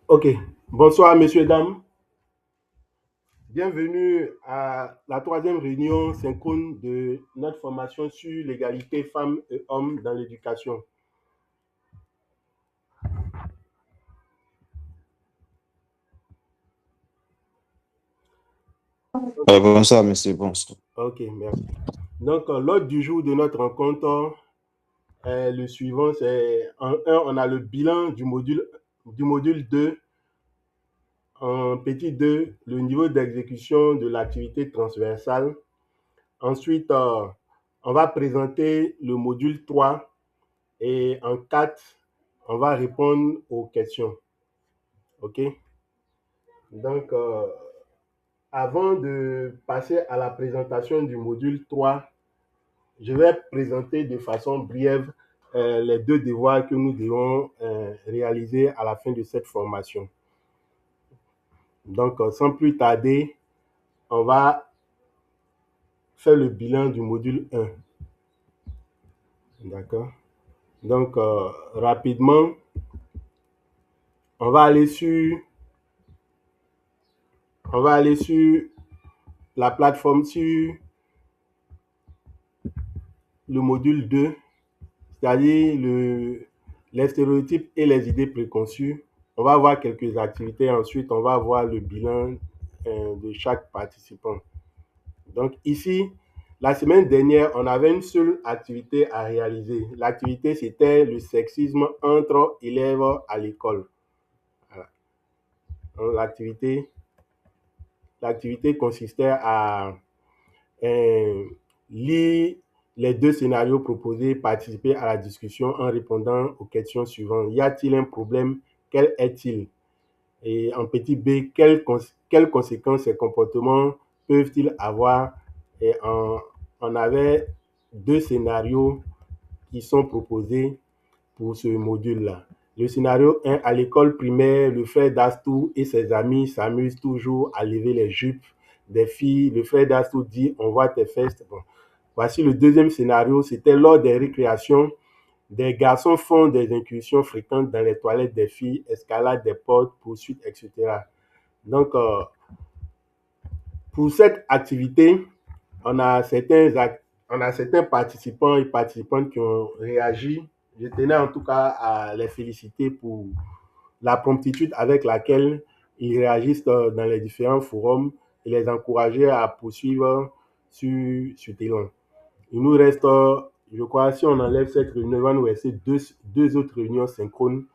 Ok, bonsoir messieurs, dames. Bienvenue à la troisième réunion synchrone de notre formation sur l'égalité femmes et hommes dans l'éducation. Bonsoir, monsieur. Bonsoir. Ok, merci. Donc, l'ordre du jour de notre rencontre est le suivant. C'est en 1, on a le bilan du module 2. En petit 2, le niveau d'exécution de l'activité transversale. Ensuite, on va présenter le module 3. Et en 4, on va répondre aux questions. OK? Donc, avant de passer à la présentation du module 3, je vais présenter de façon brève les deux devoirs que nous devons réaliser à la fin de cette formation. Donc, sans plus tarder, on va faire le bilan du module 1. D'accord? Donc, rapidement, on va aller sur la plateforme, sur le module 2, c'est-à-dire les stéréotypes et les idées préconçues. On va voir quelques activités, ensuite on va voir le bilan de chaque participant. Donc ici, la semaine dernière, on avait une seule activité à réaliser. L'activité, c'était le sexisme entre élèves à l'école. Voilà. L'activité consistait à lire les deux scénarios proposés, participer à la discussion en répondant aux questions suivantes. Y a-t-il un problème? Quel est-il? Et en petit b, quelles conséquences ces comportements peuvent-ils avoir? Et on avait deux scénarios qui sont proposés pour ce module-là. Le scénario 1, à l'école primaire, le frère d'Astou et ses amis s'amusent toujours à lever les jupes des filles. Le frère d'Astou dit, on voit tes fesses. Bon. Voici le deuxième scénario, c'était lors des récréations, des garçons font des incursions fréquentes dans les toilettes des filles, escaladent des portes, poursuites, etc. Donc, pour cette activité, on a certains participants et participantes qui ont réagi. Je tenais en tout cas à les féliciter pour la promptitude avec laquelle ils réagissent dans les différents forums et les encourager à poursuivre sur cet élan. Il nous reste, je crois, si on enlève cette réunion, il va nous rester deux autres réunions synchrones.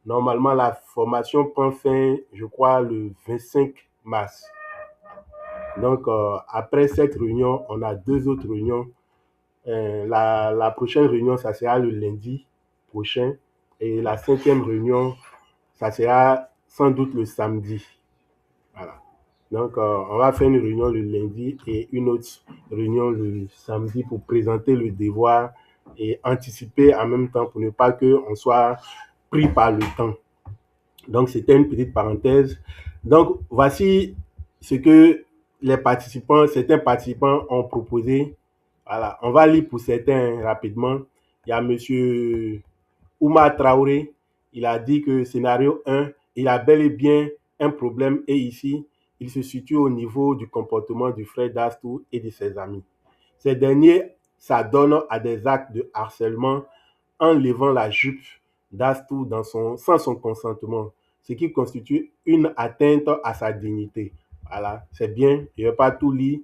Normalement, la formation prend fin, je crois, le 25 mars. Donc, après cette réunion, on a deux autres réunions. La prochaine réunion, ça sera le lundi prochain. Et la 5e réunion, ça sera sans doute le samedi. Voilà. Donc, on va faire une réunion le lundi et une autre réunion le samedi pour présenter le devoir et anticiper en même temps pour ne pas qu'on soit pris par le temps. Donc, c'était une petite parenthèse. Donc, voici ce que certains participants ont proposé. Voilà, on va lire pour certains rapidement. Il y a monsieur Oumar Traoré, il a dit que scénario 1, il a bel et bien un problème et ici, il se situe au niveau du comportement du frère d'Astou et de ses amis. Ces derniers s'adonnent à des actes de harcèlement en levant la jupe d'Astou sans son consentement, ce qui constitue une atteinte à sa dignité. Voilà, c'est bien, je ne vais pas tout lire.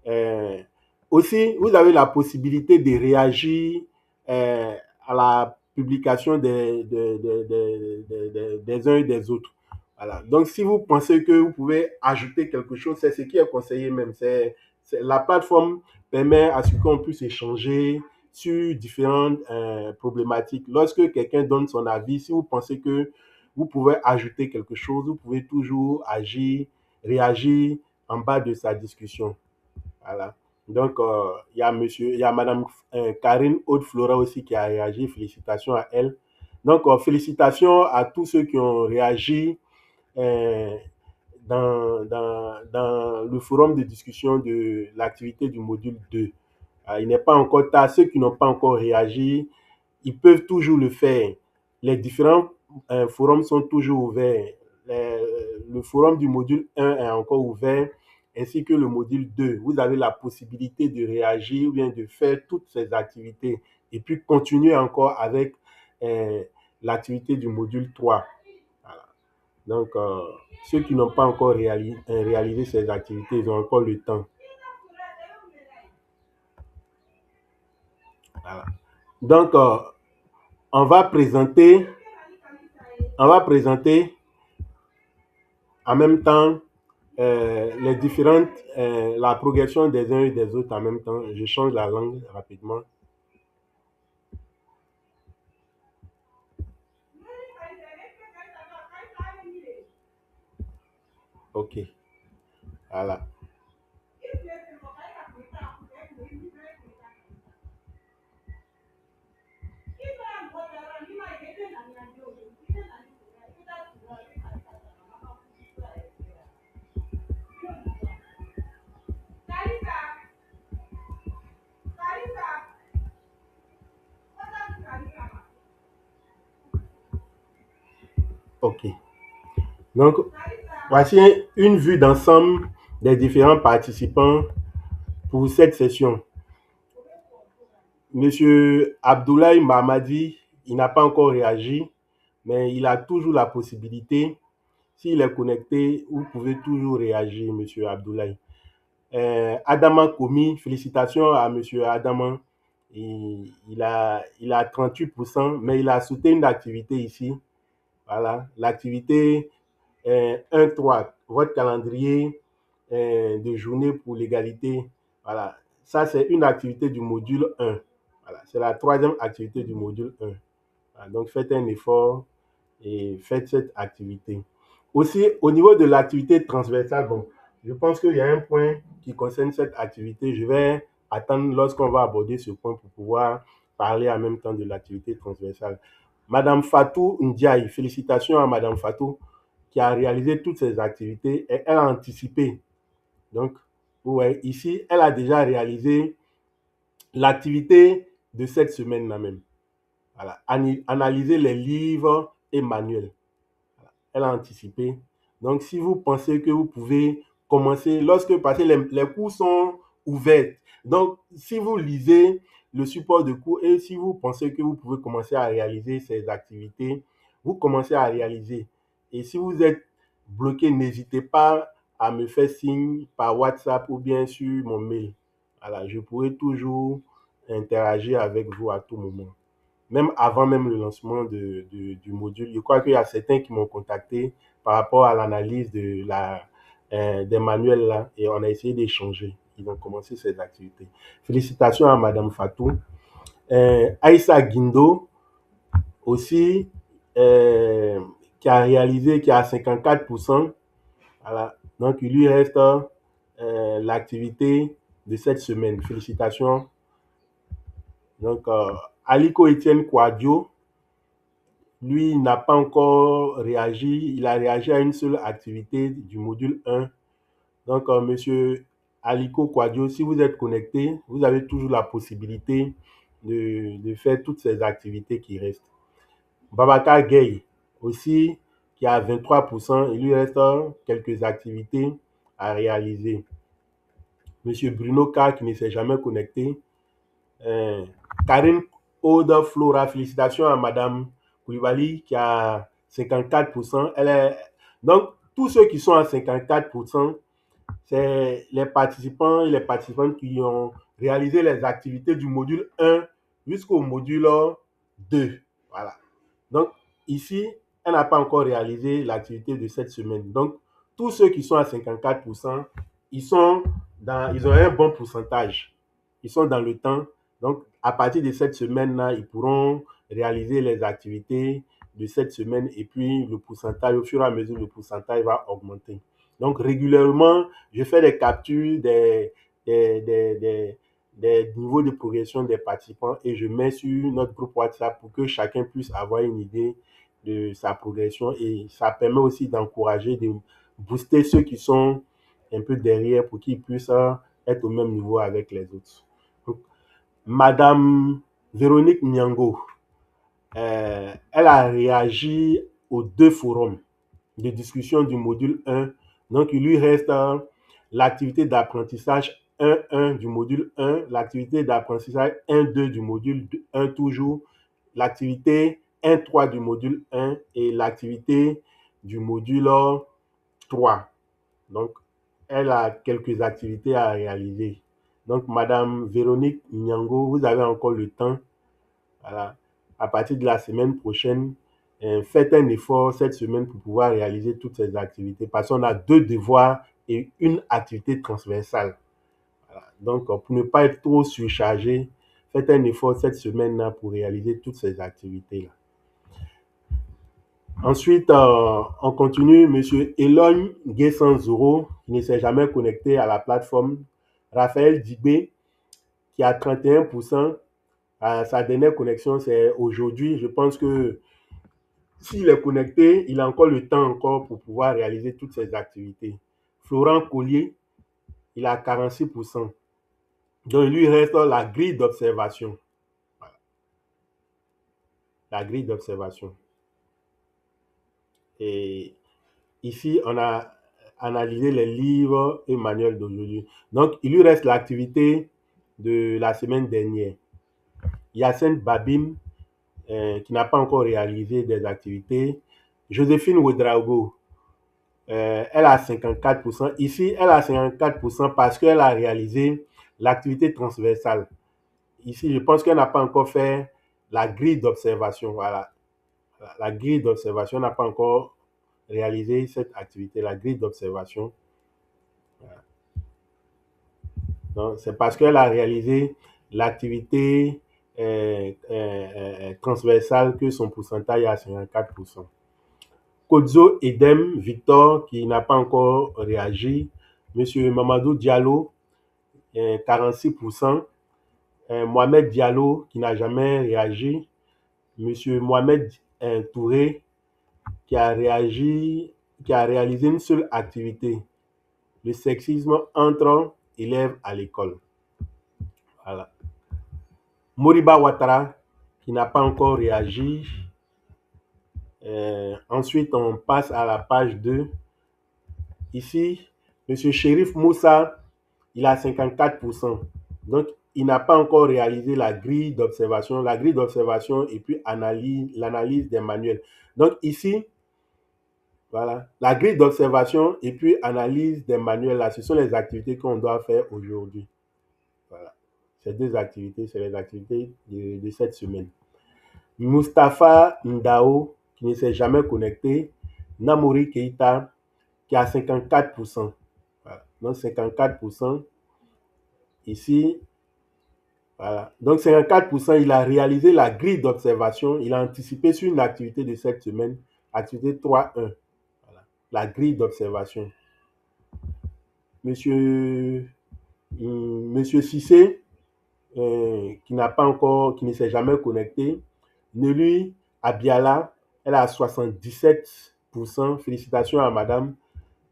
Euh, Aussi, vous avez la possibilité de réagir à la publication des uns et des autres. Voilà. Donc, si vous pensez que vous pouvez ajouter quelque chose, c'est ce qui est conseillé même. La plateforme permet à ce qu'on puisse échanger sur différentes problématiques. Lorsque quelqu'un donne son avis, si vous pensez que vous pouvez ajouter quelque chose, vous pouvez toujours réagir en bas de sa discussion. Voilà. Donc, il y a Madame Karine Aude-Flora aussi qui a réagi. Félicitations à elle. Donc, félicitations à tous ceux qui ont réagi euh, dans le forum de discussion de l'activité du module 2. Il n'est pas encore tard. Ceux qui n'ont pas encore réagi, ils peuvent toujours le faire. Les différents forums sont toujours ouverts. Le forum du module 1 est encore ouvert, ainsi que le module 2. Vous avez la possibilité de réagir ou bien de faire toutes ces activités et puis continuer encore avec l'activité du module 3. Voilà. Donc, ceux qui n'ont pas encore réalisé ces activités, ils ont encore le temps. Voilà. Donc, on va présenter en même temps les différentes, la progression des uns et des autres en même temps. Je change la langue rapidement. OK. Voilà. OK. Donc, voici une vue d'ensemble des différents participants pour cette session. Monsieur Abdoulaye Mamadi, il n'a pas encore réagi, mais il a toujours la possibilité. S'il est connecté, vous pouvez toujours réagir, monsieur Abdoulaye. Adama Komi, félicitations à monsieur Adama. Il a 38%, mais il a sauté une activité ici. Voilà, l'activité 1-3, votre calendrier de journée pour l'égalité. Voilà, ça c'est une activité du module 1. Voilà, c'est la troisième activité du module 1. Voilà, donc faites un effort et faites cette activité. Aussi, au niveau de l'activité transversale, bon, je pense qu'il y a un point qui concerne cette activité. Je vais attendre lorsqu'on va aborder ce point pour pouvoir parler en même temps de l'activité transversale. Madame Fatou Ndiaye, félicitations à Madame Fatou qui a réalisé toutes ces activités et elle a anticipé. Donc, ouais, ici, elle a déjà réalisé l'activité de cette semaine-là même. Voilà. Analyser les livres et manuels. Voilà. Elle a anticipé. Donc, si vous pensez que vous pouvez commencer, parce que les cours sont ouverts. Donc, si vous lisez le support de cours et si vous pensez que vous pouvez commencer à réaliser ces activités, vous commencez à réaliser. Et si vous êtes bloqué, n'hésitez pas à me faire signe par WhatsApp ou bien sur mon mail. Voilà, je pourrai toujours interagir avec vous à tout moment. Même avant même le lancement du module. Je crois qu'il y a certains qui m'ont contacté par rapport à l'analyse des manuels là et on a essayé d'échanger. Ils ont commencé ces activités. Félicitations à Madame Fatou. Aïssa Guindo aussi, qui a réalisé, qui a 54%. Voilà. Donc, il lui reste l'activité de cette semaine. Félicitations. Donc, Aliko Etienne Kouadio, lui, n'a pas encore réagi. Il a réagi à une seule activité du module 1. Donc, monsieur Aliko Kouadio, si vous êtes connecté, vous avez toujours la possibilité de faire toutes ces activités qui restent. Babacar Gueye aussi, qui a 23%, il lui reste quelques activités à réaliser. Monsieur Bruno K, qui ne s'est jamais connecté. Karine Aude Flora, félicitations à Madame Koulibaly qui a 54%. Donc, tous ceux qui sont à 54%, c'est les participants et les participantes qui ont réalisé les activités du module 1 jusqu'au module 2. Voilà. Donc, ici, elle n'a pas encore réalisé l'activité de cette semaine. Donc, tous ceux qui sont à 54%, ils ont un bon pourcentage. Ils sont dans le temps. Donc, à partir de cette semaine-là, ils pourront réaliser les activités de cette semaine et puis le pourcentage, au fur et à mesure, le pourcentage va augmenter. Donc, régulièrement, je fais des captures des niveaux de progression des participants et je mets sur notre groupe WhatsApp pour que chacun puisse avoir une idée de sa progression et ça permet aussi d'encourager, de booster ceux qui sont un peu derrière pour qu'ils puissent être au même niveau avec les autres. Donc, Madame Véronique Nyango, elle elle a réagi aux 2 forums de discussion du module 1. Donc, il lui reste l'activité d'apprentissage 1.1 du module 1, l'activité d'apprentissage 1.2 du module 1 toujours, l'activité 1.3 du module 1 et l'activité du module 3. Donc, elle a quelques activités à réaliser. Donc, Madame Véronique Nyango, vous avez encore le temps. Voilà. À partir de la semaine prochaine, faites un effort cette semaine pour pouvoir réaliser toutes ces activités parce qu'on a 2 devoirs et une activité transversale. Voilà. Donc, pour ne pas être trop surchargé, faites un effort cette semaine-là pour réaliser toutes ces activités-là. Ensuite, on continue. Monsieur Elogne Guessanzoro, qui ne s'est jamais connecté à la plateforme. Raphaël Dibé, qui a 31%. Sa dernière connexion, c'est aujourd'hui. Je pense que s'il est connecté, il a encore le temps encore pour pouvoir réaliser toutes ses activités. Florent Collier, il a 46%. Donc, il lui reste la grille d'observation. Voilà. La grille d'observation. Et ici, on a analysé les livres et manuels d'aujourd'hui. Donc, il lui reste l'activité de la semaine dernière. Yacine Babim, qui n'a pas encore réalisé des activités. Joséphine Ouedraogo, elle a 54%. Ici, elle a 54% parce qu'elle a réalisé l'activité transversale. Ici, je pense qu'elle n'a pas encore fait la grille d'observation. Voilà. La grille d'observation n'a pas encore réalisé cette activité, la grille d'observation. Voilà. Donc, c'est parce qu'elle a réalisé l'activité transversale que son pourcentage est à 54%. Kodzo Edem Victor, qui n'a pas encore réagi. Monsieur Mamadou Diallo, 46%. Mohamed Diallo, qui n'a jamais réagi. Monsieur Mohamed Touré, qui a réalisé une seule activité, le sexisme entre élèves à l'école. Voilà. Moriba Ouattara, qui n'a pas encore réagi. Ensuite, on passe à la page 2. Ici, M. Chérif Moussa, il a 54%. Donc, il n'a pas encore réalisé la grille d'observation et puis l'analyse des manuels. Donc, ici, voilà, la grille d'observation et puis analyse des manuels, là, ce sont les activités qu'on doit faire aujourd'hui. Voilà. Ces 2 activités, c'est les activités de cette semaine. Mustapha Ndao, qui ne s'est jamais connecté. Namouri Keita, qui a 54%. Voilà. Donc, 54%. Ici, voilà. Donc, 54%, il a réalisé la grille d'observation. Il a anticipé sur une activité de cette semaine, activité 3.1. Voilà. La grille d'observation. Monsieur Cissé, qui ne s'est jamais connecté. Nelly Abiala, elle a 77%. Félicitations à madame.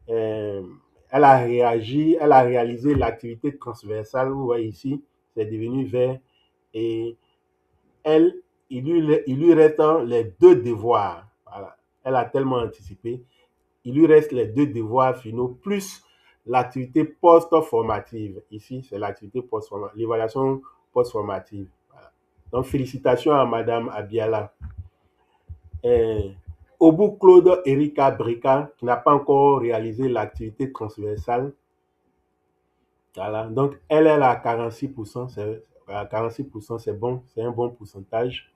Elle a réagi, elle a réalisé l'activité transversale, vous voyez ici, c'est devenu vert. Et il lui reste les 2 devoirs. Voilà. Elle a tellement anticipé. Il lui reste les 2 devoirs finaux, plus l'activité post-formative. Ici, c'est l'activité post-formative, l'évaluation post-formative. Voilà. Donc, félicitations à madame Abiala. Obu Claude Erika Brika, qui n'a pas encore réalisé l'activité transversale. Voilà. Donc, elle a 46%. 46%, c'est bon, c'est un bon pourcentage.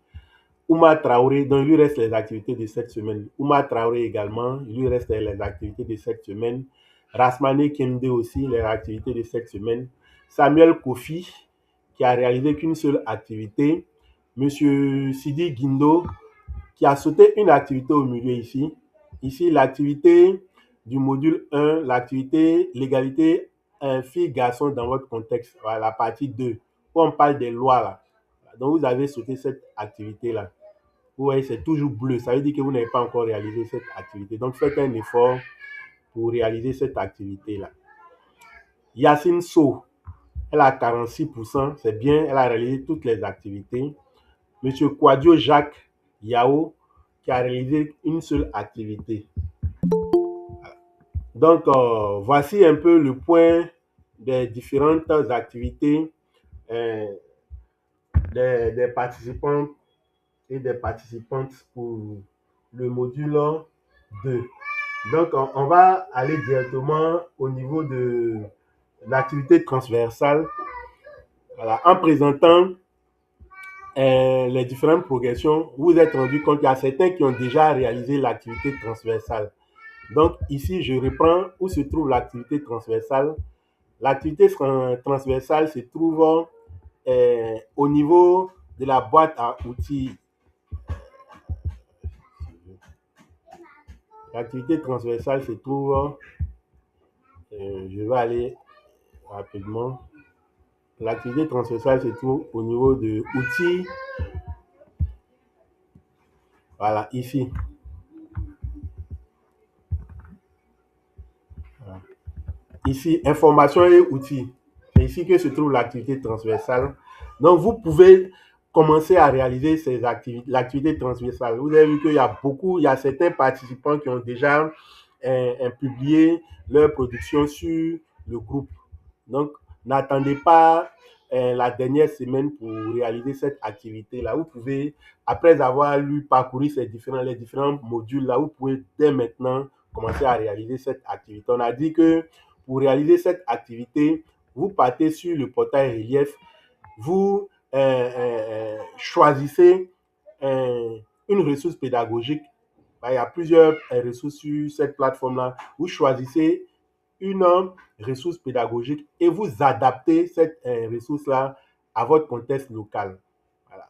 Ouma Traoré, donc il lui reste les activités de cette semaine. Ouma Traoré également, il lui reste les activités de cette semaine. Rasmane Kende aussi, les activités de cette semaine. Samuel Kofi, qui a réalisé qu'une seule activité. Monsieur Sidi Guindo, qui a sauté une activité au milieu ici. Ici, l'activité du module 1, l'activité l'égalité filles-garçons dans votre contexte, voilà, la partie 2, où on parle des lois là. Donc, vous avez sauté cette activité-là. Vous voyez, c'est toujours bleu. Ça veut dire que vous n'avez pas encore réalisé cette activité. Donc, faites un effort pour réaliser cette activité-là. Yacine So, elle a 46%. C'est bien, elle a réalisé toutes les activités. Monsieur Kouadio Jacques Yao, qui a réalisé une seule activité. Donc, voici un peu le point des différentes activités euh, des participants et des participantes pour le module 2. Donc, on va aller directement au niveau de l'activité transversale, voilà, en présentant les différentes progressions. Vous vous êtes rendu compte qu'il y a certains qui ont déjà réalisé l'activité transversale. Donc, ici, je reprends où se trouve l'activité transversale. L'activité transversale se trouve au niveau de la boîte à outils. L'activité transversale se trouve, je vais aller rapidement. L'activité transversale se trouve au niveau de outils. Voilà, ici. Voilà. Ici, information et outils. C'est ici que se trouve l'activité transversale. Donc, vous pouvez commencer à réaliser ces activités, l'activité transversale. Vous avez vu qu'il y a il y a certains participants qui ont déjà publié leur production sur le groupe. Donc, n'attendez pas la dernière semaine pour réaliser cette activité-là. Vous pouvez, après avoir lu, parcouru les différents modules-là, vous pouvez dès maintenant commencer à réaliser cette activité. On a dit que pour réaliser cette activité, vous partez sur le portail Relief, vous choisissez une ressource pédagogique. Il y a plusieurs ressources sur cette plateforme-là. Vous choisissez une ressource pédagogique et vous adaptez cette ressource-là à votre contexte local. Voilà.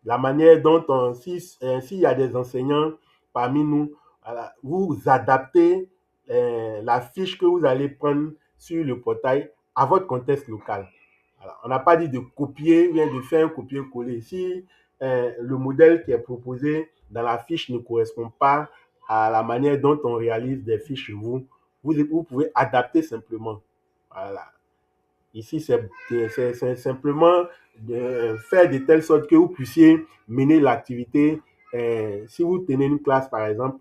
La manière dont s'il y a des enseignants parmi nous, voilà, vous adaptez la fiche que vous allez prendre sur le portail à votre contexte local. Voilà. On n'a pas dit de copier, bien de faire un copier-coller. Si le modèle qui est proposé dans la fiche ne correspond pas à la manière dont on réalise des fiches chez vous, vous pouvez adapter simplement. Voilà. Ici, c'est simplement de faire de telle sorte que vous puissiez mener l'activité. Si vous tenez une classe, par exemple,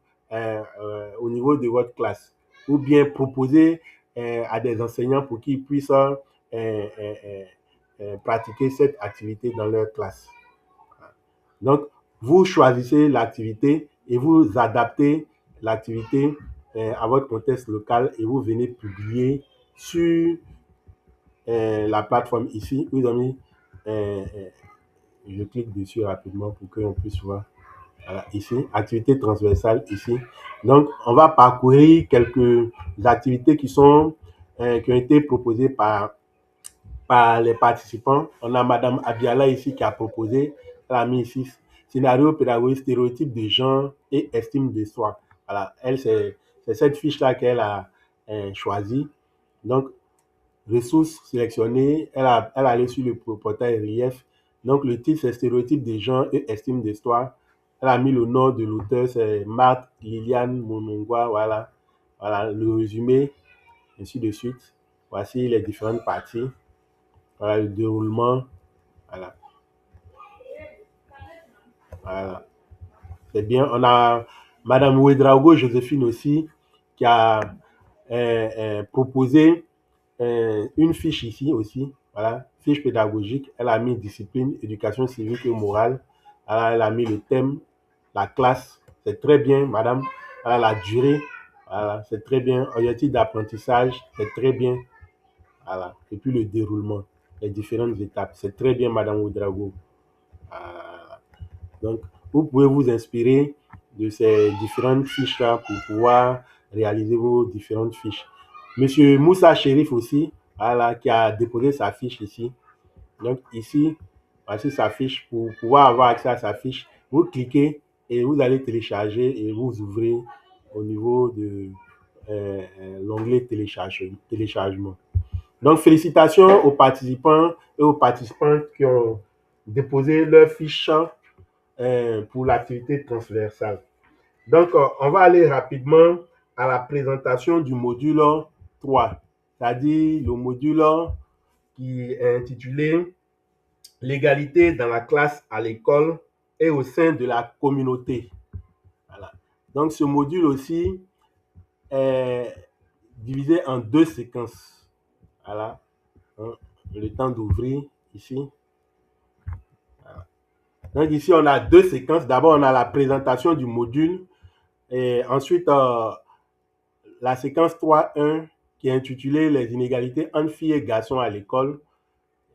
au niveau de votre classe, ou bien proposer à des enseignants pour qu'ils puissent pratiquer cette activité dans leur classe. Donc, vous choisissez l'activité et vous adaptez l'activité à votre contexte local et vous venez publier sur la plateforme ici. Vous avez mis, je clique dessus rapidement pour qu'on puisse voir. Voilà, ici, activité transversale ici. Donc, on va parcourir quelques activités qui ont été proposées par les participants. On a Madame Abiala ici qui a proposé, elle a mis ici scénario pédagogique, stéréotype de genre et estime de soi. Voilà, elle, c'est cette fiche-là qu'elle a choisie. Donc, ressources sélectionnées, elle allait sur le portail Relief. Donc, le titre, c'est stéréotype de genre et estime de soi. Elle a mis le nom de l'auteur, c'est Marthe Liliane Monongwa. Voilà. Voilà le résumé, ainsi de suite. Voici les différentes parties. Voilà le déroulement. Voilà. Voilà. C'est bien. On a Madame Ouedraogo Joséphine aussi qui a proposé une fiche ici aussi. Voilà, fiche pédagogique. Elle a mis discipline, éducation civique et morale. Voilà, elle a mis le thème, la classe. C'est très bien, madame. Voilà, la durée. Voilà, c'est très bien. Objectif d'apprentissage. C'est très bien. Voilà. Et puis le déroulement, les différentes étapes. C'est très bien, madame Ouedraogo. Donc, vous pouvez vous inspirer de ces différentes fiches-là pour pouvoir réaliser vos différentes fiches. Monsieur Moussa Chérif aussi, voilà, qui a déposé sa fiche ici. Donc, ici, voici sa fiche. Pour pouvoir avoir accès à sa fiche, vous cliquez et vous allez télécharger et vous ouvrez au niveau de l'onglet téléchargement. Donc, félicitations aux participants et aux participantes qui ont déposé leur fiche pour l'activité transversale. Donc, on va aller rapidement à la présentation du module 3, c'est-à-dire le module qui est intitulé L'égalité dans la classe, à l'école et au sein de la communauté. Donc, ce module aussi est divisé en 2 séquences. Voilà. Le temps d'ouvrir ici. Voilà. Donc, ici, on a 2 séquences. D'abord, on a la présentation du module. Et ensuite, la séquence 3.1 qui est intitulée Les inégalités entre filles et garçons à l'école.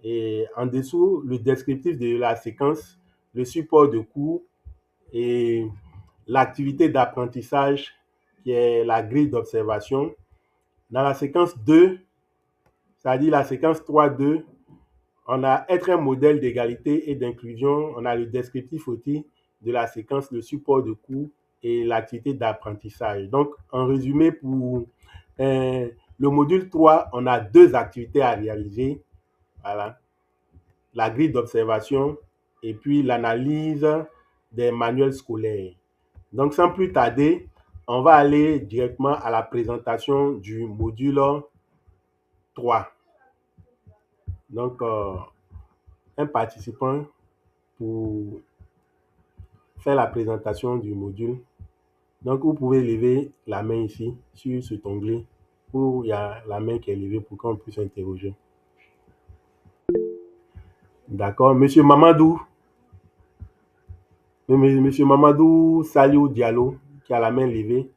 Et en dessous, le descriptif de la séquence, le support de cours et l'activité d'apprentissage qui est la grille d'observation. Dans la séquence 2, c'est-à-dire la séquence 3.2, on a être un modèle d'égalité et d'inclusion. On a le descriptif aussi de la séquence, le support de cours et l'activité d'apprentissage. Donc, en résumé, pour le module 3, on a 2 activités à réaliser. Voilà. La grille d'observation et puis l'analyse des manuels scolaires. Donc, sans plus tarder, on va aller directement à la présentation du module 3. Donc, un participant pour faire la présentation du module. Donc, vous pouvez lever la main ici, sur cet onglet, où il y a la main qui est levée pour qu'on puisse interroger. D'accord. Monsieur Mamadou, Monsieur Mamadou Saliou Diallo, qui a la main levée.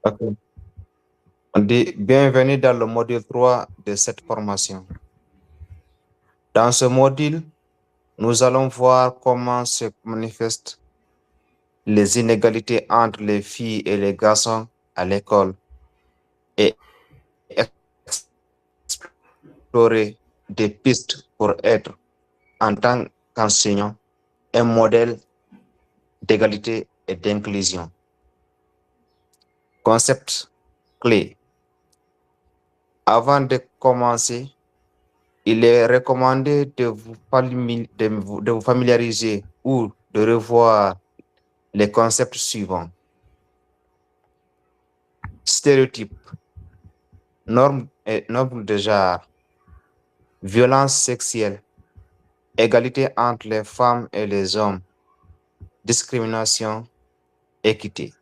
Okay. On dit bienvenue dans le module 3 de cette formation. Dans ce module, nous allons voir comment se manifestent les inégalités entre les filles et les garçons à l'école et explorer des pistes pour être, en tant qu'enseignant, un modèle d'égalité et d'inclusion. Concept clé. Avant de commencer, il est recommandé de vous familiariser ou de revoir les concepts suivants. Stéréotypes, normes de genre, violence sexuelle, égalité entre les femmes et les hommes, discrimination, équité.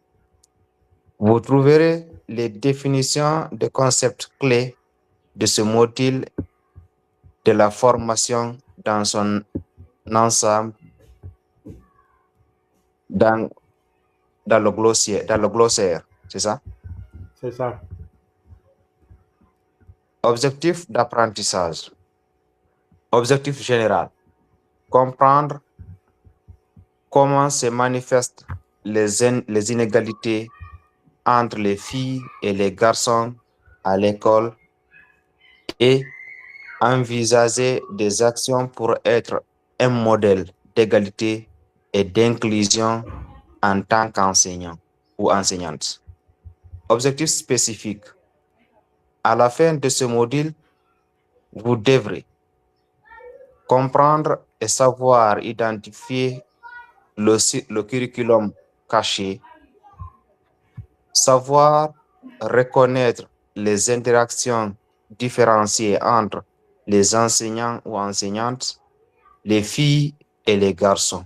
Vous trouverez les définitions de concepts clés de ce module de la formation dans son ensemble dans le glossaire, c'est ça? C'est ça. Objectif d'apprentissage. Objectif général. Comprendre comment se manifestent les inégalités entre les filles et les garçons à l'école et envisager des actions pour être un modèle d'égalité et d'inclusion en tant qu'enseignant ou enseignante. Objectif spécifique. À la fin de ce module, vous devrez comprendre et savoir identifier le curriculum caché, savoir reconnaître les interactions différenciées entre les enseignants ou enseignantes, les filles et les garçons,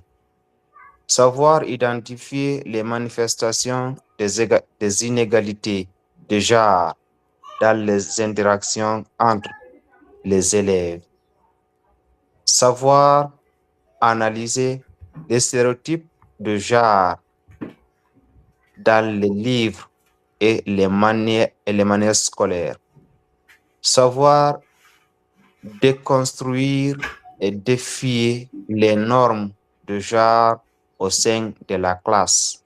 savoir identifier les manifestations des inégalités de genre dans les interactions entre les élèves, savoir analyser les stéréotypes de genre dans les livres et les manières scolaires, savoir déconstruire et défier les normes de genre au sein de la classe,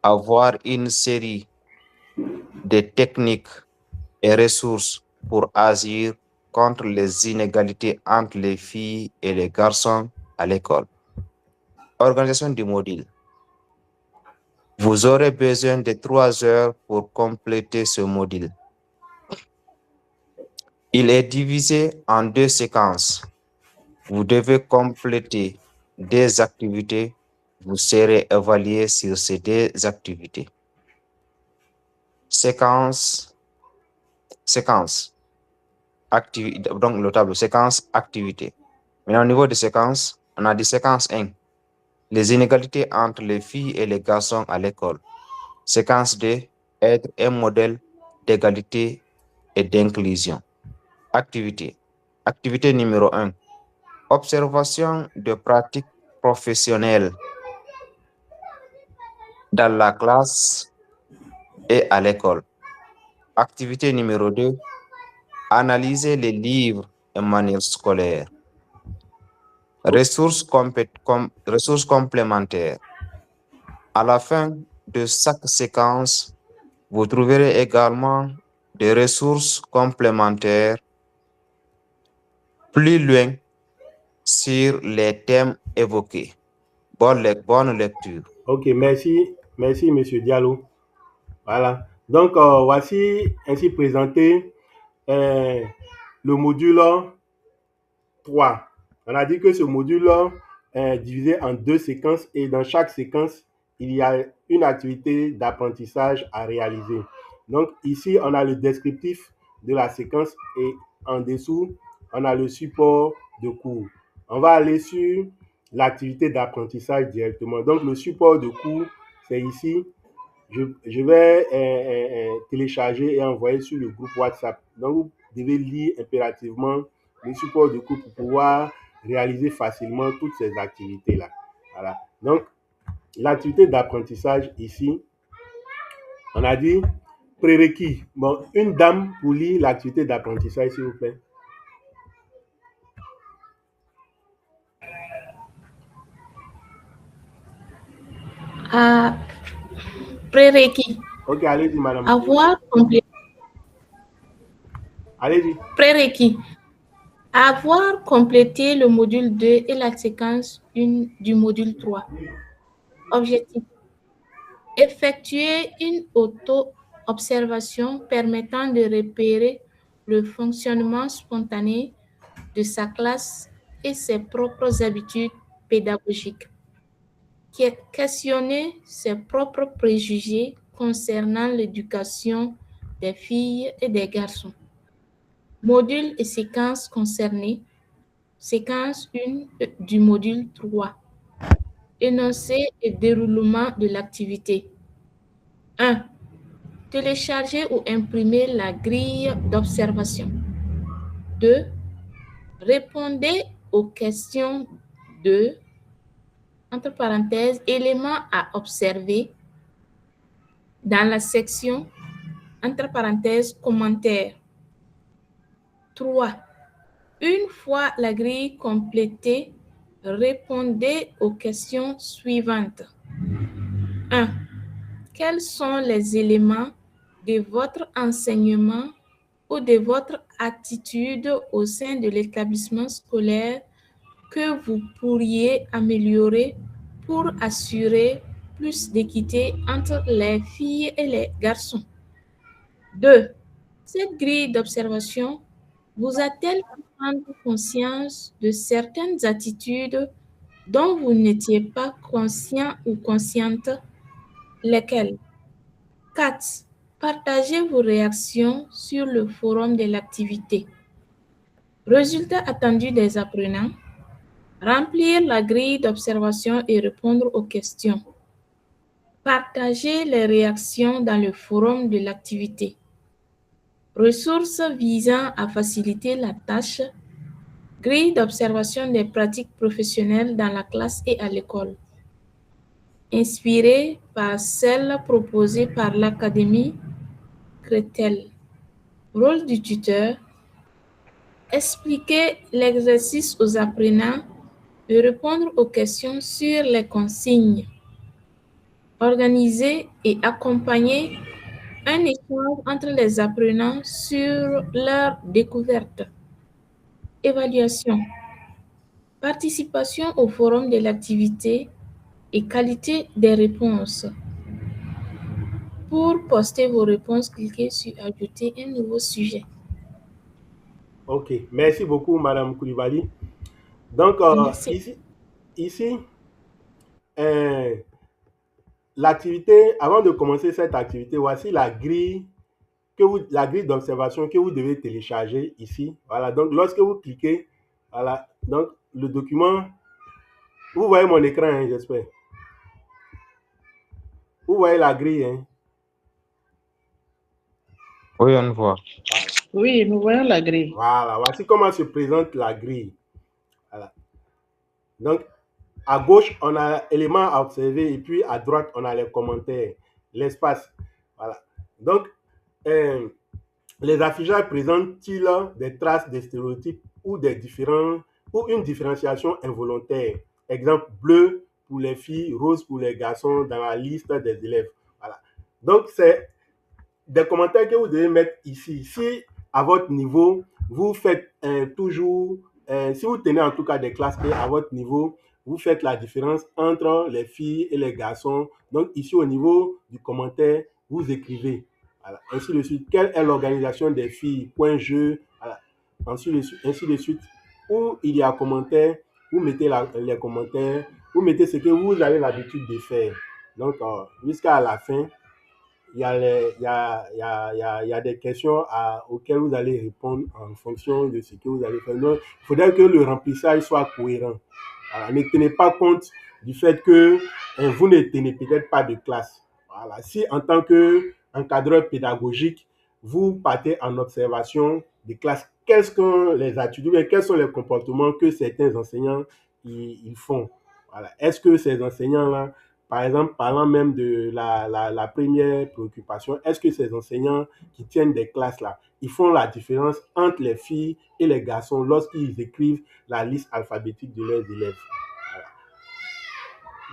avoir une série de techniques et ressources pour agir contre les inégalités entre les filles et les garçons à l'école. Organisation du module. Vous aurez besoin de 3 heures pour compléter ce module. Il est divisé en 2 séquences. Vous devez compléter des activités. Vous serez évalué sur ces 2 activités. Séquence. Donc, le tableau, séquence activité. Maintenant, au niveau de séquence, on a des séquences 1. Les inégalités entre les filles et les garçons à l'école. Séquence D, être un modèle d'égalité et d'inclusion. Activité. Activité numéro 1. Observation de pratiques professionnelles dans la classe et à l'école. Activité numéro 2. Analyser les livres et manuels scolaires. Ressources complémentaires. À la fin de chaque séquence, vous trouverez également des ressources complémentaires plus loin sur les thèmes évoqués. Bonne lecture. Ok, merci, Monsieur Diallo. Voilà. Donc, voici ainsi présenté euh, le module 3. On a dit que ce module est divisé en 2 séquences et dans chaque séquence, il y a une activité d'apprentissage à réaliser. Donc, ici, on a le descriptif de la séquence et en dessous, on a le support de cours. On va aller sur l'activité d'apprentissage directement. Donc, le support de cours, c'est ici. Je vais télécharger et envoyer sur le groupe WhatsApp. Donc, vous devez lire impérativement le support de cours pour pouvoir réaliser facilement toutes ces activités-là. Voilà. Donc, l'activité d'apprentissage ici, on a dit prérequis. Bon, une dame pour lire l'activité d'apprentissage, s'il vous plaît. Prérequis. Ok, allez-y, madame. Allez-y. Prérequis. Avoir complété le module 2 et la séquence 1 du module 3. Objectif. Effectuer une auto-observation permettant de repérer le fonctionnement spontané de sa classe et ses propres habitudes pédagogiques. Questionner ses propres préjugés concernant l'éducation des filles et des garçons. Module et séquences concernées. Séquence 1 du module 3. Énoncé et déroulement de l'activité. 1. Télécharger ou imprimer la grille d'observation. 2. Répondez aux questions de, entre parenthèses, éléments à observer dans la section, entre parenthèses, commentaires. 3. Une fois la grille complétée, répondez aux questions suivantes. 1. Quels sont les éléments de votre enseignement ou de votre attitude au sein de l'établissement scolaire que vous pourriez améliorer pour assurer plus d'équité entre les filles et les garçons? 2. Cette grille d'observation vous a-t-elle fait prendre conscience de certaines attitudes dont vous n'étiez pas conscient ou consciente? Lesquelles? 4. Partagez vos réactions sur le forum de l'activité. Résultats attendus des apprenants. Remplir la grille d'observation et répondre aux questions. Partagez les réactions dans le forum de l'activité. Ressources visant à faciliter la tâche. Grille d'observation des pratiques professionnelles dans la classe et à l'école. Inspiré par celle proposée par l'Académie Crétel. Rôle du tuteur. Expliquer l'exercice aux apprenants et répondre aux questions sur les consignes. Organiser et accompagner un échange entre les apprenants sur leur découverte. Évaluation. Participation au forum de l'activité et qualité des réponses. Pour poster vos réponses, cliquez sur « Ajouter un nouveau sujet ». Ok, merci beaucoup, Madame Koulibaly. Donc, ici l'activité, avant de commencer cette activité, voici la grille d'observation que vous devez télécharger ici. Voilà, donc lorsque vous cliquez, voilà, donc le document, vous voyez mon écran, hein, j'espère. Vous voyez la grille, hein? Oui, on voit. Oui, nous voyons la grille. Voilà, voici comment se présente la grille. Voilà. Donc, à gauche, on a éléments à observer et puis à droite, on a les commentaires, l'espace. Voilà. Donc, euh, les affichages présentent-ils des traces des stéréotypes ou des différents ou une différenciation involontaire? Exemple, bleu pour les filles, rose pour les garçons dans la liste des élèves. Voilà. Donc, c'est des commentaires que vous devez mettre ici. Si à votre niveau, vous faites toujours, si vous tenez en tout cas des classes et à votre niveau, vous faites la différence entre les filles et les garçons. Donc ici au niveau du commentaire, vous écrivez. Voilà. Ainsi de suite. Quelle est l'organisation des filles? Point jeu. Voilà. Ainsi de suite. Où il y a commentaire, vous mettez les commentaires, vous mettez ce que vous avez l'habitude de faire. Donc jusqu'à la fin, il y a des questions auxquelles vous allez répondre en fonction de ce que vous allez faire. Donc, il faudrait que le remplissage soit cohérent. Voilà. Ne tenez pas compte du fait que vous ne tenez peut-être pas de classe. Voilà. Si en tant qu'encadreur pédagogique, vous partez en observation des classes, quelles sont les attitudes, quels sont les comportements que certains enseignants ils font. Voilà. Est-ce que ces enseignants-là, par exemple, parlant même de la première préoccupation, est-ce que ces enseignants qui tiennent des classes là, ils font la différence entre les filles et les garçons lorsqu'ils écrivent la liste alphabétique de leurs élèves? Voilà.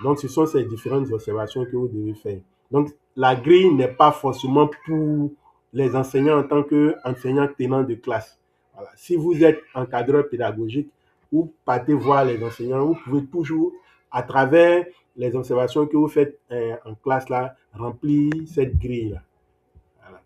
Donc, ce sont ces différentes observations que vous devez faire. Donc, la grille n'est pas forcément pour les enseignants en tant qu'enseignants tenants de classe. Voilà. Si vous êtes encadreur pédagogique, ou partez voir les enseignants, vous pouvez toujours, à travers les observations que vous faites en classe là, remplir cette grille-là. Voilà.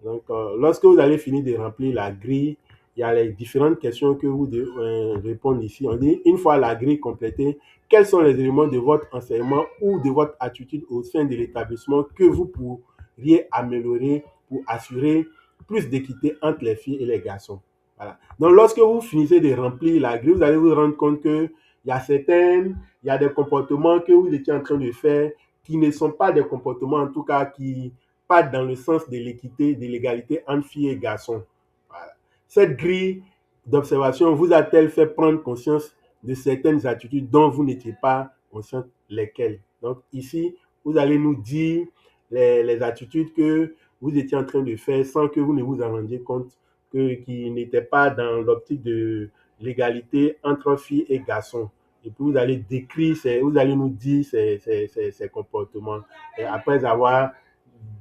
Donc, lorsque vous allez finir de remplir la grille, il y a les différentes questions que vous devez répondre ici. On dit, une fois la grille complétée, quels sont les éléments de votre enseignement ou de votre attitude au sein de l'établissement que vous pourriez améliorer pour assurer plus d'équité entre les filles et les garçons? Voilà. Donc, lorsque vous finissez de remplir la grille, vous allez vous rendre compte que il y a des comportements que vous étiez en train de faire qui ne sont pas des comportements, en tout cas, qui partent dans le sens de l'équité, de l'égalité entre filles et garçons. Voilà. Cette grille d'observation vous a-t-elle fait prendre conscience de certaines attitudes dont vous n'étiez pas conscient, lesquelles? Donc ici, vous allez nous dire les attitudes que vous étiez en train de faire sans que vous ne vous en rendiez compte, qui n'étaient pas dans l'optique de l'égalité entre filles et garçons. Et puis vous allez décrire, vous allez nous dire ces comportements. Et après avoir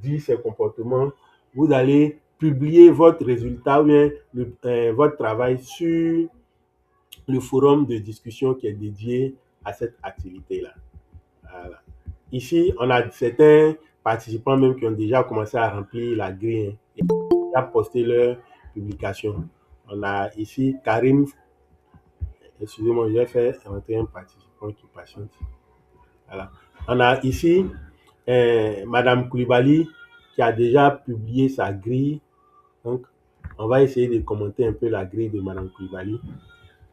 dit ces comportements, vous allez publier votre résultat ou bien votre travail sur le forum de discussion qui est dédié à cette activité-là. Voilà. Ici, on a certains participants même qui ont déjà commencé à remplir la grille et à poster leur publication. On a ici Karim, excusez-moi, je vais faire rentrer un participant qui patiente. Voilà. On a ici Madame Koulibaly qui a déjà publié sa grille. Donc, on va essayer de commenter un peu la grille de Madame Koulibaly.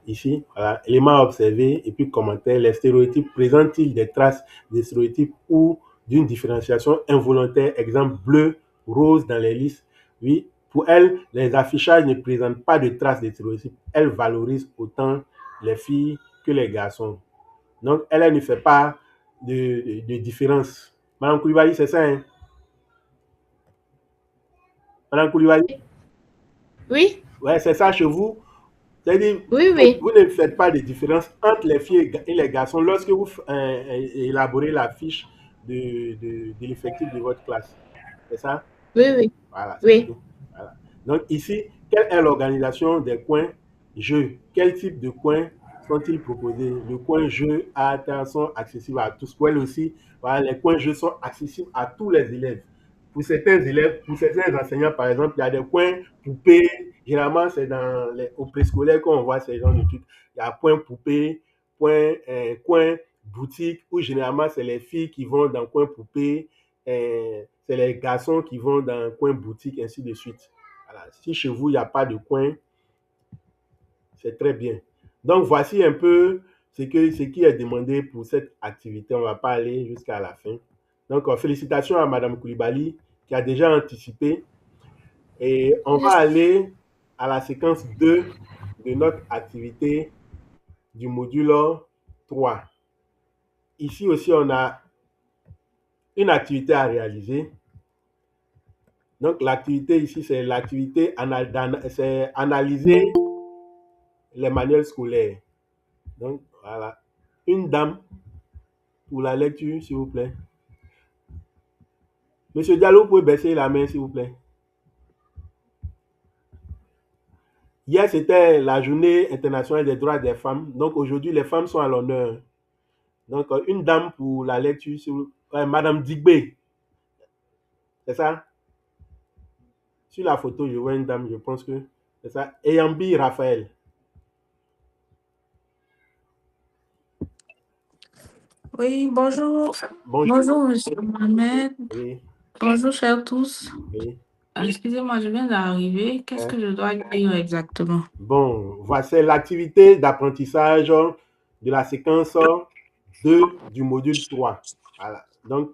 Ici, voilà, éléments à observer et puis commentaire. Les stéréotypes présentent-ils des traces des stéréotypes ou d'une différenciation involontaire? Exemple, bleu, rose dans les listes. Oui, pour elle, les affichages ne présentent pas de traces de stéréotypes. Elle valorise autant les filles que les garçons. Donc, elle ne fait pas de différence. Madame Koulibaly, c'est ça, hein? Madame Koulibaly? Oui, Ouais, c'est ça chez vous. C'est-à-dire, oui, oui, vous ne faites pas de différence entre les filles et les garçons lorsque vous élaborez la fiche de l'effectif de votre classe. C'est ça? oui, oui, Voilà, c'est oui. tout. Voilà. Donc ici, quelle est l'organisation des coins jeux? Quel type de coins sont-ils proposés? Le coin jeu à terre sont accessibles à tous. Pour elle aussi, voilà, les coins jeux sont accessibles à tous les élèves. Pour certains élèves, pour certains enseignants, par exemple, il y a des coins poupées. Généralement, c'est au préscolaire qu'on voit ces genres de trucs. Il y a point poupée, coin boutique, où généralement, c'est les filles qui vont dans coin poupée, c'est les garçons qui vont dans un coin boutique, ainsi de suite. Voilà. Si chez vous, il n'y a pas de coin, c'est très bien. Donc, voici un peu ce qui est demandé pour cette activité. On ne va pas aller jusqu'à la fin. Donc, félicitations à Mme Koulibaly qui a déjà anticipé. Et on va aller à la séquence 2 de notre activité du module 3. Ici aussi, on a une activité à réaliser. Donc, l'activité ici, c'est l'activité, c'est analyser les manuels scolaires. Donc, voilà. Une dame pour la lecture, s'il vous plaît. Monsieur Diallo, vous pouvez baisser la main, s'il vous plaît. Hier, c'était la journée internationale des droits des femmes. Donc, aujourd'hui, les femmes sont à l'honneur. Donc, une dame pour la lecture, Madame Digbé. C'est ça? Sur la photo, je vois une dame, je pense que c'est ça. Eyambi Raphaël. Oui, bonjour. Bonjour. Bonjour, monsieur Mohamed. Oui, Bonjour, chers tous. oui. Excusez-moi, je viens d'arriver. Qu'est-ce que je dois dire exactement? Bon, voici l'activité d'apprentissage de la séquence 2 du module 3. Voilà. Donc,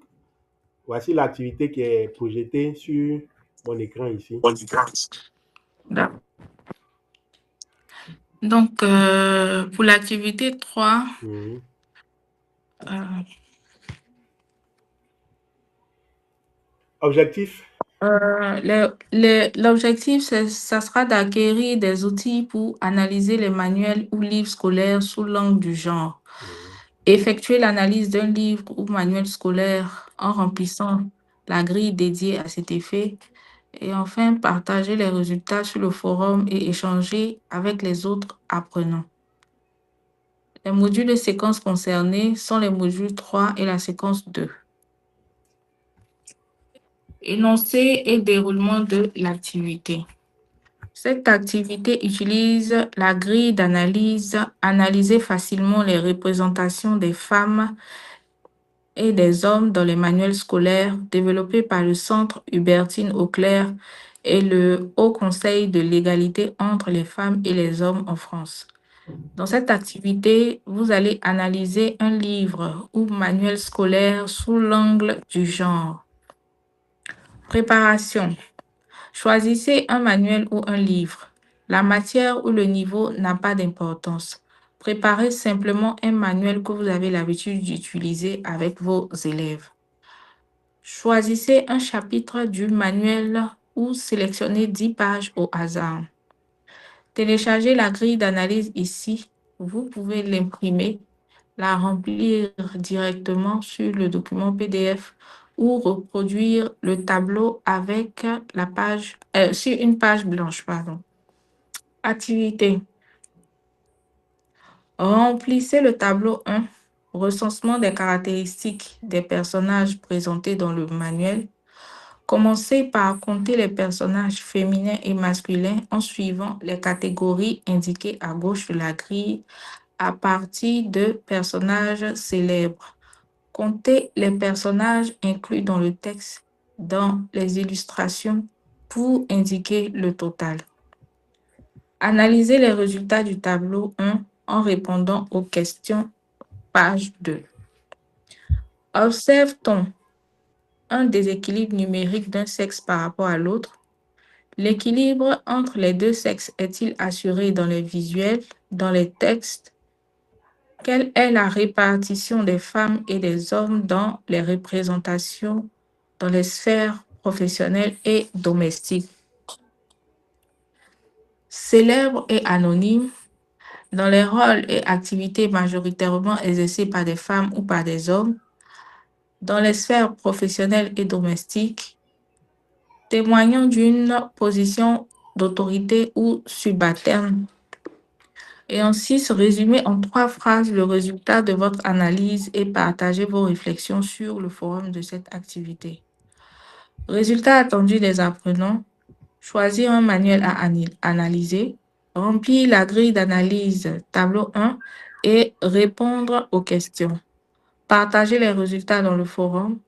voici l'activité qui est projetée sur mon écran ici. D'accord. Donc, pour l'activité 3, Mhm. Objectif? L'objectif, ça sera d'acquérir des outils pour analyser les manuels ou livres scolaires sous l'angle du genre. Effectuer l'analyse d'un livre ou manuel scolaire en remplissant la grille dédiée à cet effet. Et enfin, partager les résultats sur le forum et échanger avec les autres apprenants. Les modules et séquences concernés sont les modules 3 et la séquence 2. Énoncé et déroulement de l'activité. Cette activité utilise la grille d'analyse, analyser facilement les représentations des femmes et des hommes dans les manuels scolaires développés par le Centre Hubertine Auclair et le Haut Conseil de l'égalité entre les femmes et les hommes en France. Dans cette activité, vous allez analyser un livre ou manuel scolaire sous l'angle du genre. Préparation. Choisissez un manuel ou un livre. La matière ou le niveau n'a pas d'importance. Préparez simplement un manuel que vous avez l'habitude d'utiliser avec vos élèves. Choisissez un chapitre du manuel ou sélectionnez 10 pages au hasard. Téléchargez la grille d'analyse ici. Vous pouvez l'imprimer, la remplir directement sur le document PDF ou reproduire le tableau avec la page, sur une page blanche. Activité. Remplissez le tableau 1, recensement des caractéristiques des personnages présentés dans le manuel. Commencez par compter les personnages féminins et masculins en suivant les catégories indiquées à gauche de la grille à partir de personnages célèbres. Comptez les personnages inclus dans le texte dans les illustrations pour indiquer le total. Analysez les résultats du tableau 1 en répondant aux questions, page 2. Observe-t-on un déséquilibre numérique d'un sexe par rapport à l'autre? L'équilibre entre les deux sexes est-il assuré dans les visuels, dans les textes? Quelle est la répartition des femmes et des hommes dans les représentations dans les sphères professionnelles et domestiques? Célèbre et anonyme, dans les rôles et activités majoritairement exercés par des femmes ou par des hommes, dans les sphères professionnelles et domestiques, témoignant d'une position d'autorité ou subalterne. Et ainsi, résumez en 3 phrases le résultat de votre analyse et partagez vos réflexions sur le forum de cette activité. Résultat attendu des apprenants, choisir un manuel à analyser, remplir la grille d'analyse tableau 1 et répondre aux questions. Partager les résultats dans le forum,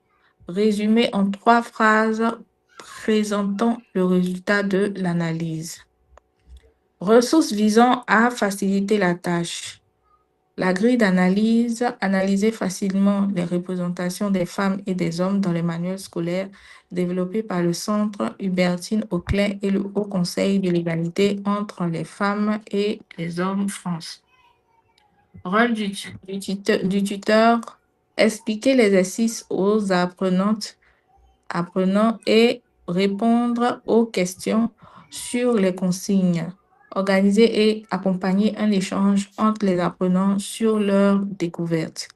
résumer en 3 phrases présentant le résultat de l'analyse. Ressources visant à faciliter la tâche. La grille d'analyse, analyser facilement les représentations des femmes et des hommes dans les manuels scolaires développés par le Centre Hubertine Auclin et le Haut Conseil de l'égalité entre les femmes et les hommes France. Rôle du tuteur, expliquer l'exercice aux apprenants et répondre aux questions sur les consignes. Organiser et accompagner un échange entre les apprenants sur leur découverte.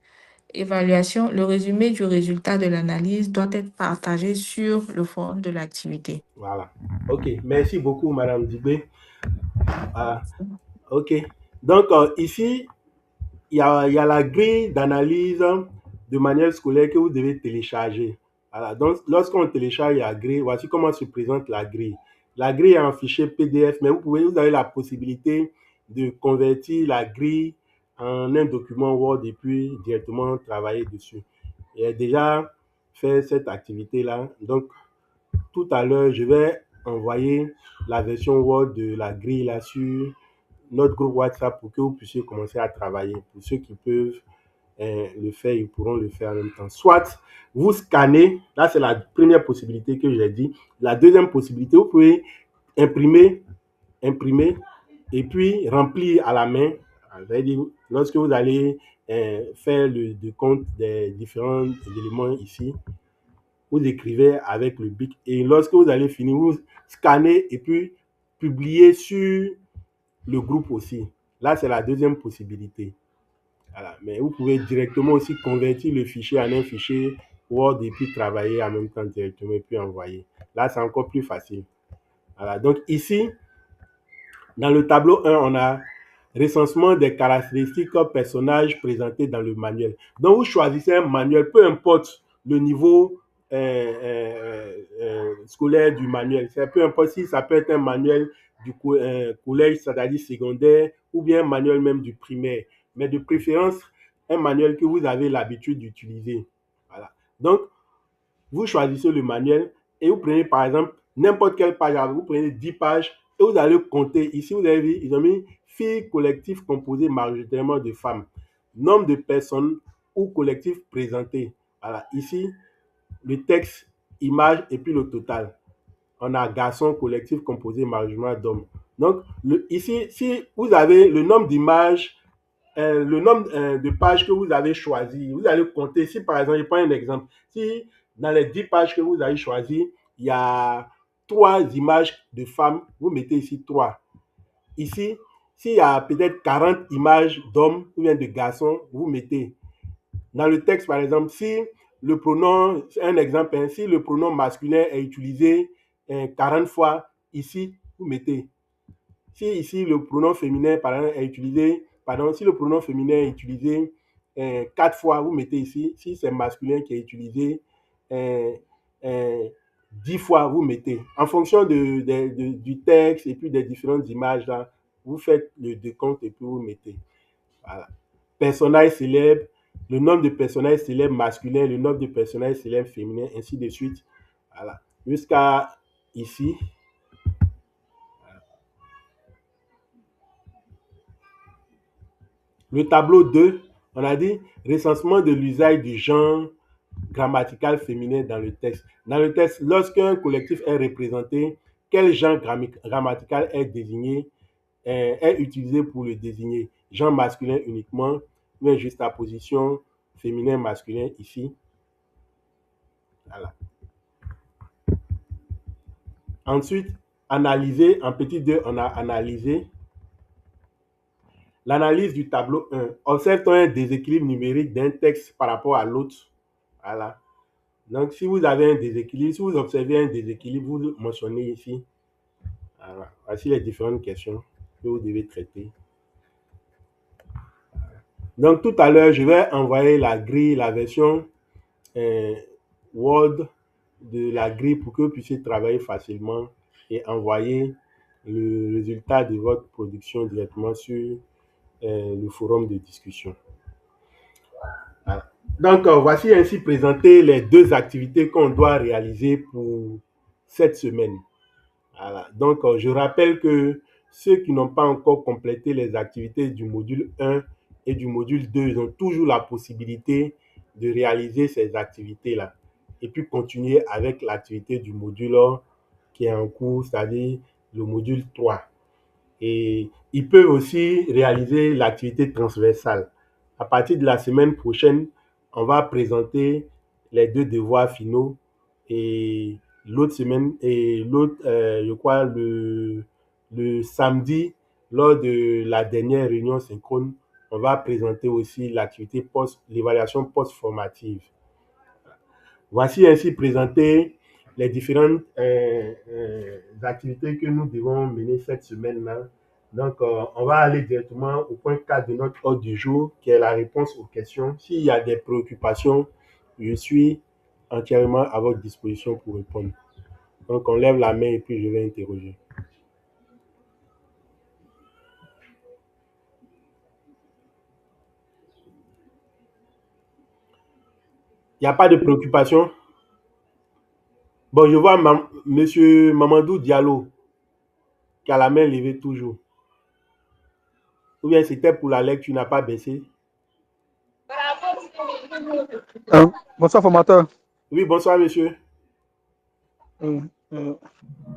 Évaluation, le résumé du résultat de l'analyse doit être partagé sur le forum de l'activité. Voilà. OK. Merci beaucoup, Madame Dubé. OK. Donc, ici, il y a la grille d'analyse de manuel scolaire que vous devez télécharger. Voilà. Donc, lorsqu'on télécharge la grille, voici comment se présente la grille. La grille est en fichier PDF, mais vous avez la possibilité de convertir la grille en un document Word et puis directement travailler dessus. J'ai déjà fait cette activité-là. Donc, tout à l'heure, je vais envoyer la version Word de la grille là sur notre groupe WhatsApp pour que vous puissiez commencer à travailler. Pour ceux qui peuvent le faire, ils pourront le faire en même temps. Soit vous scannez, là c'est la première possibilité que j'ai dit. La deuxième possibilité, vous pouvez imprimer et puis remplir à la main. C'est-à-dire, lorsque vous allez faire le décompte des différents éléments ici, vous écrivez avec le bic et lorsque vous allez finir, vous scannez et puis publiez sur le groupe aussi. Là, c'est la deuxième possibilité. Voilà. Mais vous pouvez directement aussi convertir le fichier en un fichier Word et puis travailler en même temps directement et puis envoyer. Là, c'est encore plus facile. Voilà. Donc ici, dans le tableau 1, on a recensement des caractéristiques personnages présentés dans le manuel. Donc, vous choisissez un manuel, peu importe le niveau scolaire du manuel. Peu importe si ça peut être un manuel du collège, c'est-à-dire secondaire, ou bien un manuel même du primaire. Mais de préférence, un manuel que vous avez l'habitude d'utiliser. Voilà. Donc, vous choisissez le manuel et vous prenez par exemple n'importe quelle page, vous prenez 10 pages et vous allez compter. Ici, vous avez vu, ils ont mis filles collectif composé majoritairement de femmes. Nombre de personnes ou collectifs présentés. Voilà, ici, le texte, image et puis le total. On a garçon collectif composé majoritairement d'hommes. Donc, ici, si vous avez le nombre d'images, le nombre de pages que vous avez choisi, vous allez compter. Si par exemple, je prends un exemple, si dans les 10 pages que vous avez choisies, il y a 3 images de femmes, vous mettez ici 3. Ici, s'il y a peut-être 40 images d'hommes ou bien de garçons, vous mettez. Dans le texte, par exemple, si le pronom, un exemple, hein, si le pronom masculin est utilisé 40 fois, ici, vous mettez. Si ici le pronom féminin, par exemple, est utilisé, si le pronom féminin est utilisé 4 fois, vous mettez ici. Si c'est masculin qui est utilisé 10 fois, vous mettez. En fonction du texte et puis des différentes images, là, vous faites le décompte et puis vous mettez. Voilà. Personnages célèbres, le nombre de personnages célèbres masculins, le nombre de personnages célèbres féminins, ainsi de suite. Voilà. Jusqu'à ici. Le tableau 2, on a dit recensement de l'usage du genre grammatical féminin dans le texte. Dans le texte, lorsqu'un collectif est représenté, quel genre grammatical est désigné, est utilisé pour le désigner? Genre masculin uniquement, ou une juxtaposition féminin-masculin ici. Voilà. Ensuite, analyser, en petit 2, on a analysé. L'analyse du tableau 1. Observe-t-on un déséquilibre numérique d'un texte par rapport à l'autre? Voilà. Donc, si vous avez un déséquilibre, si vous observez un déséquilibre, vous mentionnez ici. Voilà. Voici les différentes questions que vous devez traiter. Donc, tout à l'heure, je vais envoyer la grille, la version Word de la grille pour que vous puissiez travailler facilement et envoyer le résultat de votre production directement sur le forum de discussion. Voilà. Donc, voici ainsi présenté les 2 activités qu'on doit réaliser pour cette semaine. Voilà. Donc, je rappelle que ceux qui n'ont pas encore complété les activités du module 1 et du module 2, ils ont toujours la possibilité de réaliser ces activités-là et puis continuer avec l'activité du module qui est en cours, c'est-à-dire le module 3. Et ils peuvent aussi réaliser l'activité transversale. À partir de la semaine prochaine, on va présenter les 2 devoirs finaux et l'autre semaine, et l'autre, je crois, le samedi, lors de la dernière réunion synchrone, on va présenter aussi l'évaluation post-formative. Voici ainsi présenté les différentes activités que nous devons mener cette semaine-là. Donc, on va aller directement au point 4 de notre ordre du jour, qui est la réponse aux questions. S'il y a des préoccupations, je suis entièrement à votre disposition pour répondre. Donc, on lève la main et puis je vais interroger. Il n'y a pas de préoccupation? Bon, je vois Monsieur Mamadou Diallo qui a la main levée toujours. Ou bien c'était pour la lecture, tu n'as pas baissé? Bonsoir, formateur. Oui, bonsoir, monsieur.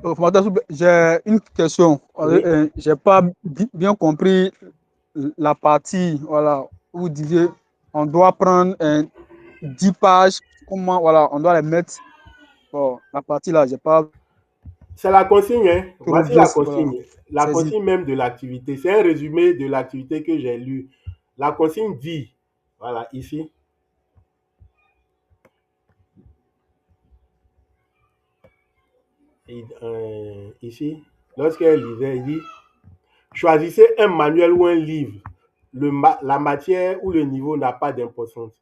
Formateur, j'ai une question. Oui. J'ai pas bien compris la partie, voilà, où vous disiez on doit prendre 10 pages, comment, voilà, on doit les mettre. Bon, la partie là, j'ai pas. C'est la consigne, hein. Voici la consigne. Voilà, La consigne même de l'activité. C'est un résumé de l'activité que j'ai lu. La consigne dit, voilà, ici. Ici, lorsqu'elle lisait, il dit, choisissez un manuel ou un livre. La matière ou le niveau n'a pas d'importance.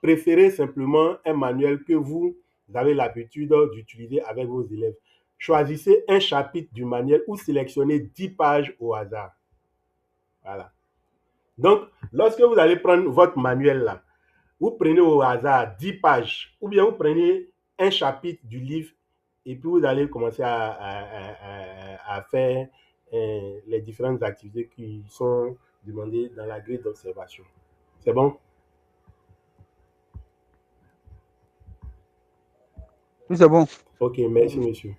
Préférez simplement un manuel que vous avez l'habitude d'utiliser avec vos élèves. Choisissez un chapitre du manuel ou sélectionnez 10 pages au hasard. Voilà. Donc, lorsque vous allez prendre votre manuel là, vous prenez au hasard 10 pages ou bien vous prenez un chapitre du livre et puis vous allez commencer à faire les différentes activités qui sont demandées dans la grille d'observation. C'est bon? Oui, c'est bon. Ok, merci monsieur.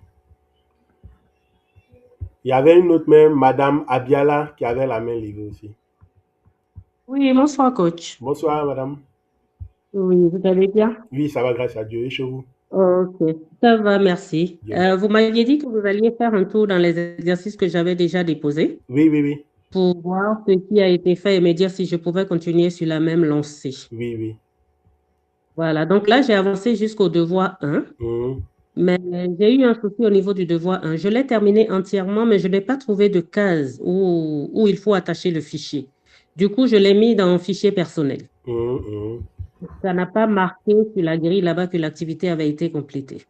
Il y avait une autre même, Madame Abiala, qui avait la main levée aussi. Oui, bonsoir, coach. Bonsoir, madame. Oui, vous allez bien? Oui, ça va, grâce à Dieu. Et chez vous? Ok, ça va, merci. Bien. Vous m'aviez dit que vous alliez faire un tour dans les exercices que j'avais déjà déposés Oui. pour voir ce qui a été fait et me dire si je pouvais continuer sur la même lancée. Oui. Voilà, donc là, j'ai avancé jusqu'au devoir 1, mais j'ai eu un souci au niveau du devoir 1. Je l'ai terminé entièrement, mais je n'ai pas trouvé de case où il faut attacher le fichier. Du coup, je l'ai mis dans un fichier personnel. Ça n'a pas marqué sur la grille là-bas que l'activité avait été complétée.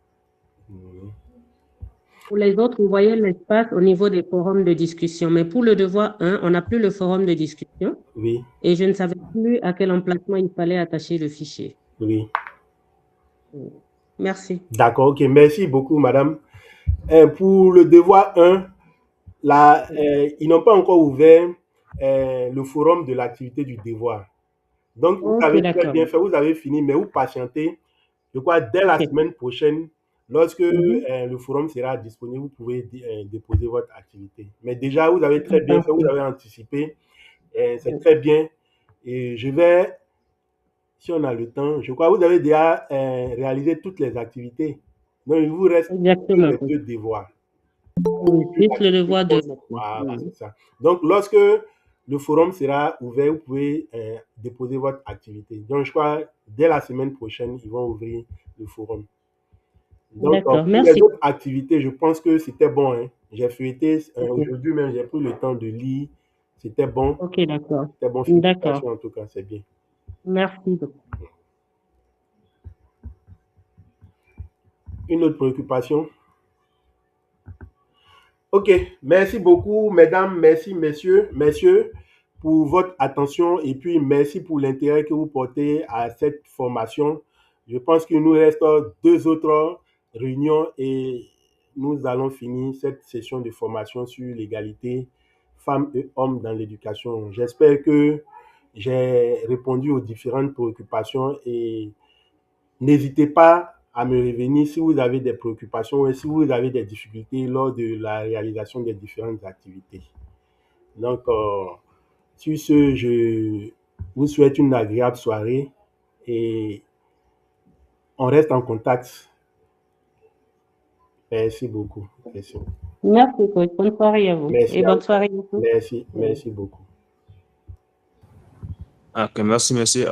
Pour les autres, vous voyez l'espace au niveau des forums de discussion. Mais pour le devoir 1, on n'a plus le forum de discussion. Oui. Et je ne savais plus à quel emplacement il fallait attacher le fichier. Oui. Merci. D'accord, ok. Merci beaucoup, madame. Pour le devoir 1, ils n'ont pas encore ouvert le forum de l'activité du devoir. Donc, vous avez très bien fait, vous avez fini, mais vous patientez. Je crois dès la semaine prochaine, lorsque le forum sera disponible, vous pouvez déposer votre activité. Mais déjà, vous avez très bien fait, vous avez anticipé. C'est très bien. Et je vais, si on a le temps, je crois que vous avez déjà réalisé toutes les activités. Donc, il vous reste les 2 devoirs. Oui, juste le devoir 2. Voilà, c'est ça. Donc, lorsque le forum sera ouvert, vous pouvez déposer votre activité. Donc, je crois dès la semaine prochaine, ils vont ouvrir le forum. Donc, pour merci. les autres activités, je pense que c'était bon. Hein. J'ai feuilleté aujourd'hui même, j'ai pris le temps de lire. C'était bon. Ok, d'accord. C'était bon. Félicitations en tout cas, c'est bien. Merci. Une autre préoccupation? Ok, merci beaucoup, mesdames, merci, messieurs, pour votre attention et puis merci pour l'intérêt que vous portez à cette formation. Je pense qu'il nous reste 2 autres réunions et nous allons finir cette session de formation sur l'égalité femmes et hommes dans l'éducation. J'espère que j'ai répondu aux différentes préoccupations et n'hésitez pas à me revenir si vous avez des préoccupations et si vous avez des difficultés lors de la réalisation des différentes activités. Donc, sur ce, je vous souhaite une agréable soirée et on reste en contact. Merci beaucoup. Merci, coach. Bonne soirée à vous. Merci et bonne soirée à vous. Merci beaucoup. Ok, merci, monsieur.